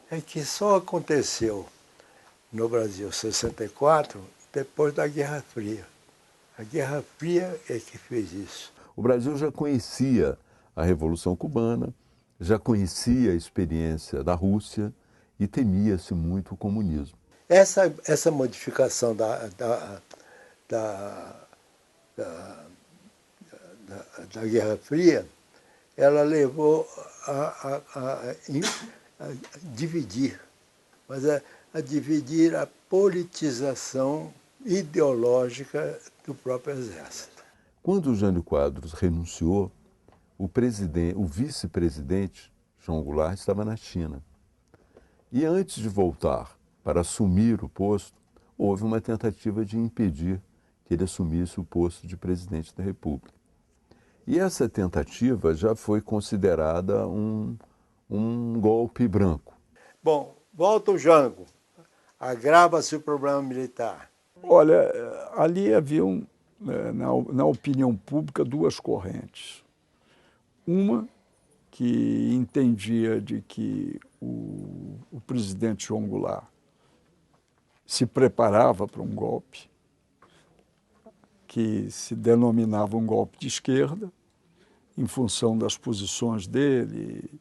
é que só aconteceu no Brasil 64 depois da Guerra Fria. A Guerra Fria é que fez isso. O Brasil já conhecia a Revolução Cubana, já conhecia a experiência da Rússia e temia-se muito o comunismo. Essa modificação da, da Guerra Fria, ela levou a dividir, mas a dividir a politização ideológica do próprio Exército. Quando o Jânio Quadros renunciou, o vice-presidente, João Goulart, estava na China. E antes de voltar para assumir o posto, houve uma tentativa de impedir que ele assumisse o posto de presidente da República. E essa tentativa já foi considerada um golpe branco. Bom, volta o Jango. Agrava-se o problema militar. Olha, ali havia, na opinião pública, duas correntes. Uma que entendia de que o presidente João Goulart se preparava para um golpe, que se denominava um golpe de esquerda, em função das posições dele,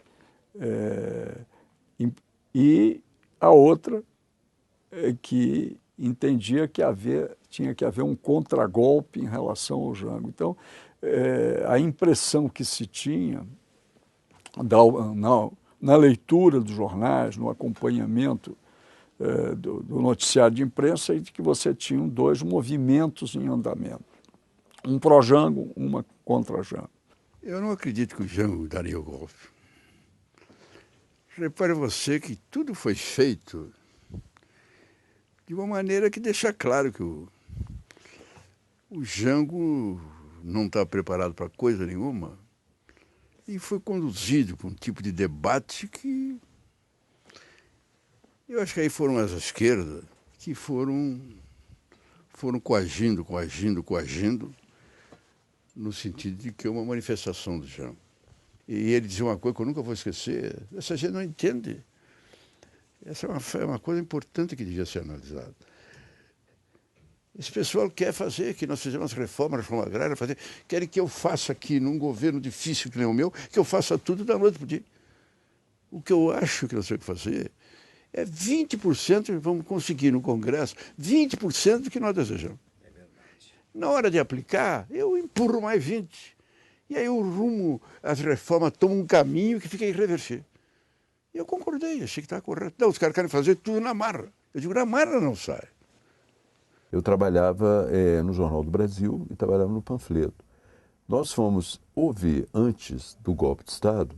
e a outra que entendia que tinha que haver um contragolpe em relação ao Jango. Então, a impressão que se tinha na leitura dos jornais, no acompanhamento do noticiário de imprensa, é de que você tinha dois movimentos em andamento. Um pró-Jango, uma contra-Jango. Eu não acredito que o Jango daria o golpe. Repare você que tudo foi feito de uma maneira que deixa claro que o Jango não está preparado para coisa nenhuma e foi conduzido por um tipo de debate que eu acho que aí foram as esquerdas que foram coagindo, no sentido de que é uma manifestação do Jango. E ele dizia uma coisa que eu nunca vou esquecer: essa gente não entende. Essa é uma coisa importante que devia ser analisada. Esse pessoal quer fazer, que nós fizemos reforma agrária, querem que eu faça aqui, num governo difícil que nem o meu, que eu faça tudo da noite para o dia. O que eu acho que nós temos que fazer é 20% que vamos conseguir no Congresso, 20% do que nós desejamos. É verdade. Na hora de aplicar, eu empurro mais 20%. E aí o rumo, as reformas tomam um caminho que fica irreversível. E eu concordei, achei que estava correto. Não, os caras querem fazer tudo na marra. Eu digo, na marra não sai. Eu trabalhava no Jornal do Brasil e trabalhava no panfleto. Nós houve, antes do golpe de Estado,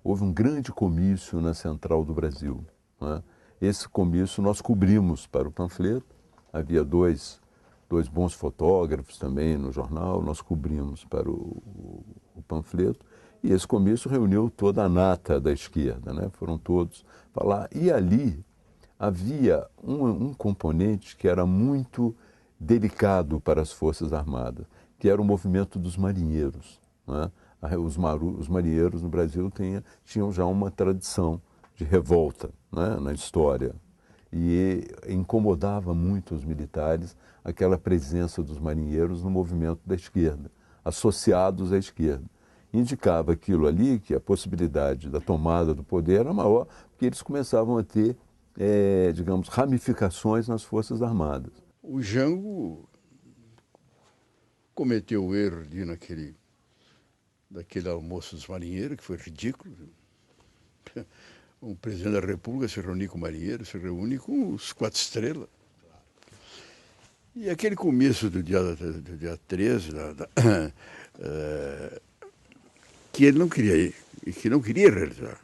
houve um grande comício na Central do Brasil. Né? Esse comício nós cobrimos para o panfleto, havia dois bons fotógrafos também no jornal, nós cobrimos para o panfleto, e esse comício reuniu toda a nata da esquerda, né? Foram todos falar. E ali havia um componente que era muito delicado para as Forças Armadas, que era o movimento dos marinheiros. Né? Os marinheiros no Brasil tinham já uma tradição de revolta, né, na história. E incomodava muito os militares aquela presença dos marinheiros no movimento da esquerda, associados à esquerda. Indicava aquilo ali, que a possibilidade da tomada do poder era maior, porque eles começavam a ter, digamos, ramificações nas Forças Armadas. O Jango cometeu o erro de ir daquele almoço dos marinheiros, que foi ridículo. Um presidente da República se reunir com marinheiros, se reúne com os 4 estrelas. E aquele começo do dia 13, que ele não queria ir, e que não queria realizar.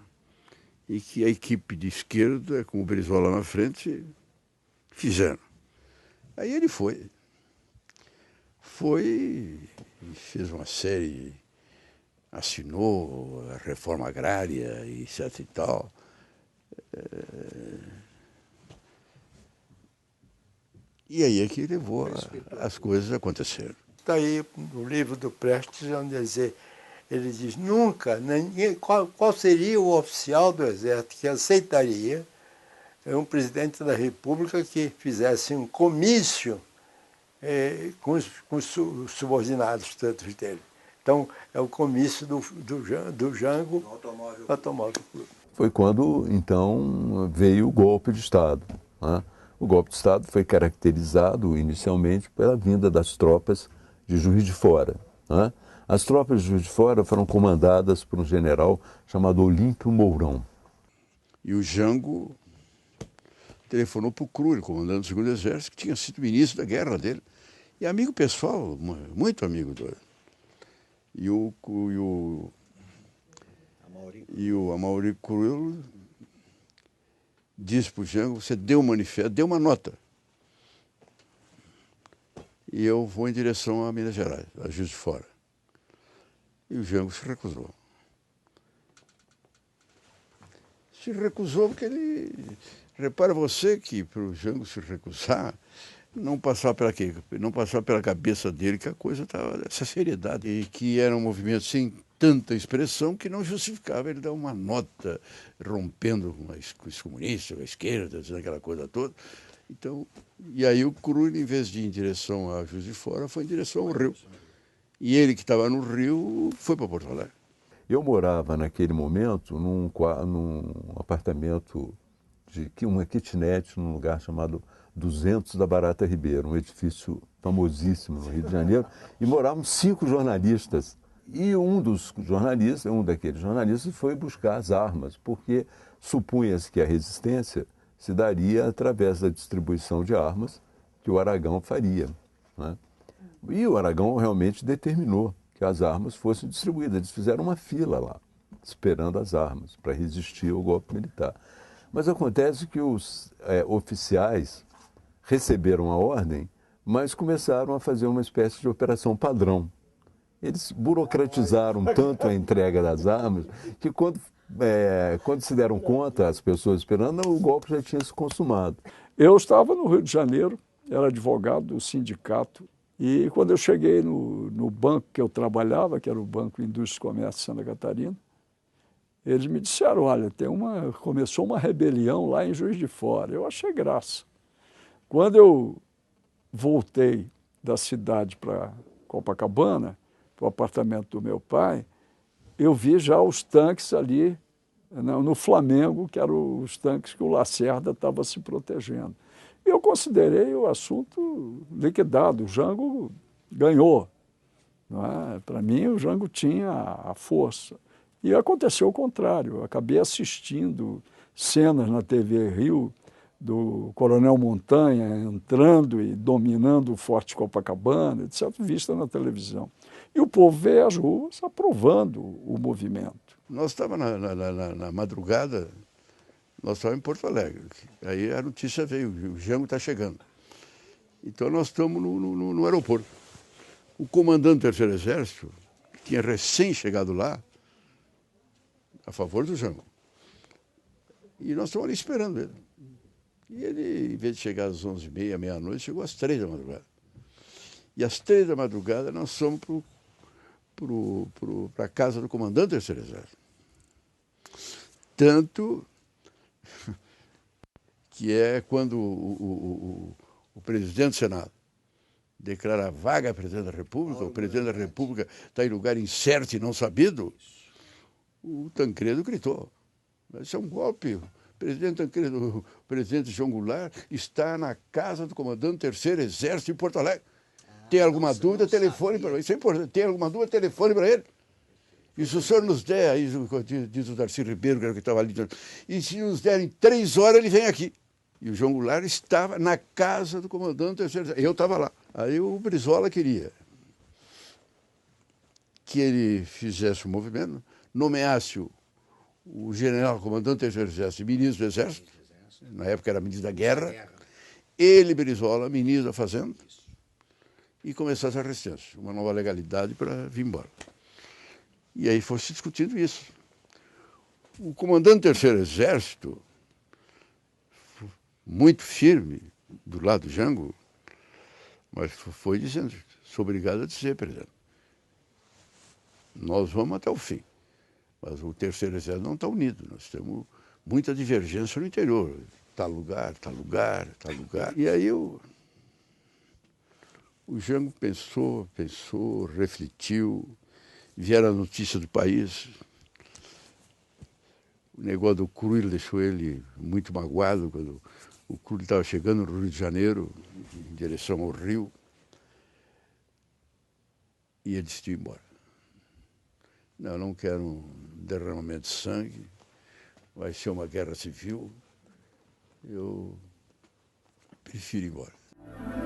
E que a equipe de esquerda, com o Brizola na frente, fizeram. Aí ele foi e fez uma série, assinou a reforma agrária e etc e tal. E aí é que levou as coisas a acontecerem. Está aí no livro do Prestes, onde ele diz, nunca, qual seria o oficial do Exército que aceitaria é um presidente da República que fizesse um comício com os subordinados todos dele. Então, é o comício do Jango no Automóvel Clube. Foi quando, então, veio o golpe de Estado, né? O golpe de Estado foi caracterizado inicialmente pela vinda das tropas de Juiz de Fora, né? As tropas de Juiz de Fora foram comandadas por um general chamado Olímpio Mourão. E o Jango telefonou para o Kruger, comandante do 2º Exército, que tinha sido ministro da guerra dele. E amigo pessoal, muito amigo dele. E o Amaury Kruger disse para o Jango: você deu um manifesto, deu uma nota. E eu vou em direção a Minas Gerais, a Juiz de Fora. E o Jango se recusou. Se recusou porque ele... Repara você que para o Jango se recusar, não passar pela cabeça dele que a coisa estava dessa seriedade. E que era um movimento sem tanta expressão que não justificava ele dar uma nota rompendo com os comunistas, com a esquerda, dizendo aquela coisa toda. Então, e aí o Kruger, em vez de ir em direção a Juiz de Fora, foi em direção ao Rio. E ele que estava no Rio foi para Porto Alegre. Eu morava naquele momento num apartamento uma kitnet num lugar chamado 200 da Barata Ribeiro, um edifício famosíssimo no Rio de Janeiro, e moravam 5 jornalistas. E um daqueles jornalistas foi buscar as armas, porque supunha-se que a resistência se daria através da distribuição de armas que o Aragão faria, né? E o Aragão realmente determinou que as armas fossem distribuídas. Eles fizeram uma fila lá, esperando as armas, para resistir ao golpe militar. Mas acontece que os oficiais receberam a ordem, mas começaram a fazer uma espécie de operação padrão. Eles burocratizaram tanto a entrega das armas que quando se deram conta, as pessoas esperando, o golpe já tinha se consumado. Eu estava no Rio de Janeiro, era advogado do sindicato, e quando eu cheguei no banco que eu trabalhava, que era o Banco Indústria e Comércio de Santa Catarina, eles me disseram: olha, começou uma rebelião lá em Juiz de Fora. Eu achei graça. Quando eu voltei da cidade para Copacabana, para o apartamento do meu pai, eu vi já os tanques ali no Flamengo, que eram os tanques que o Lacerda estava se protegendo. E eu considerei o assunto liquidado. O Jango ganhou. Para mim, o Jango tinha a força. E aconteceu o contrário. Eu acabei assistindo cenas na TV Rio do Coronel Montanha entrando e dominando o Forte Copacabana, etc., vista na televisão. E o povo veio às ruas aprovando o movimento. Nós estávamos na madrugada, nós estávamos em Porto Alegre. Aí a notícia veio: o Jango está chegando. Então nós estamos no aeroporto. O comandante do 3º Exército, que tinha recém chegado lá, a favor do Jango. E nós estamos ali esperando ele. E ele, em vez de chegar às 11h30, meia-noite, chegou às 3 da madrugada. E às 3 da madrugada nós fomos para a casa do comandante do 3º Exército. Tanto que é quando o presidente do Senado declara vaga a presidente da República, o presidente da República está em lugar incerto e não sabido, o Tancredo gritou: isso é um golpe. O presidente Tancredo, o presidente João Goulart está na casa do comandante do 3º Exército em Porto Alegre. Tem alguma dúvida, telefone para ele. Isso é importante. Tem alguma dúvida, telefone para ele. E se o senhor nos der, aí diz o Darcy Ribeiro, que era o que estava ali, e se nos derem 3 horas, ele vem aqui. E o João Goulart estava na casa do comandante do 3º Exército. Eu estava lá. Aí o Brizola queria que ele fizesse o movimento, nomeasse o general comandante do 3º Exército, ministro do Exército, na época era ministro da Guerra, ele, Brizola, ministro da Fazenda, e começasse a resistência, uma nova legalidade para vir embora. E aí foi se discutindo isso. O comandante do 3º Exército, muito firme do lado do Jango, mas foi dizendo: sou obrigado a dizer, presidente, nós vamos até o fim. Mas o 3º Exército não está unido, nós temos muita divergência no interior. tal lugar, tal lugar, tal lugar. E aí o Jango pensou, refletiu, vieram a notícia do país. O negócio do Cruel deixou ele muito magoado quando o Cruel estava chegando no Rio de Janeiro, em direção ao Rio, e ele decidiu ir embora. Não, eu não quero um derramamento de sangue, vai ser uma guerra civil, eu prefiro ir embora.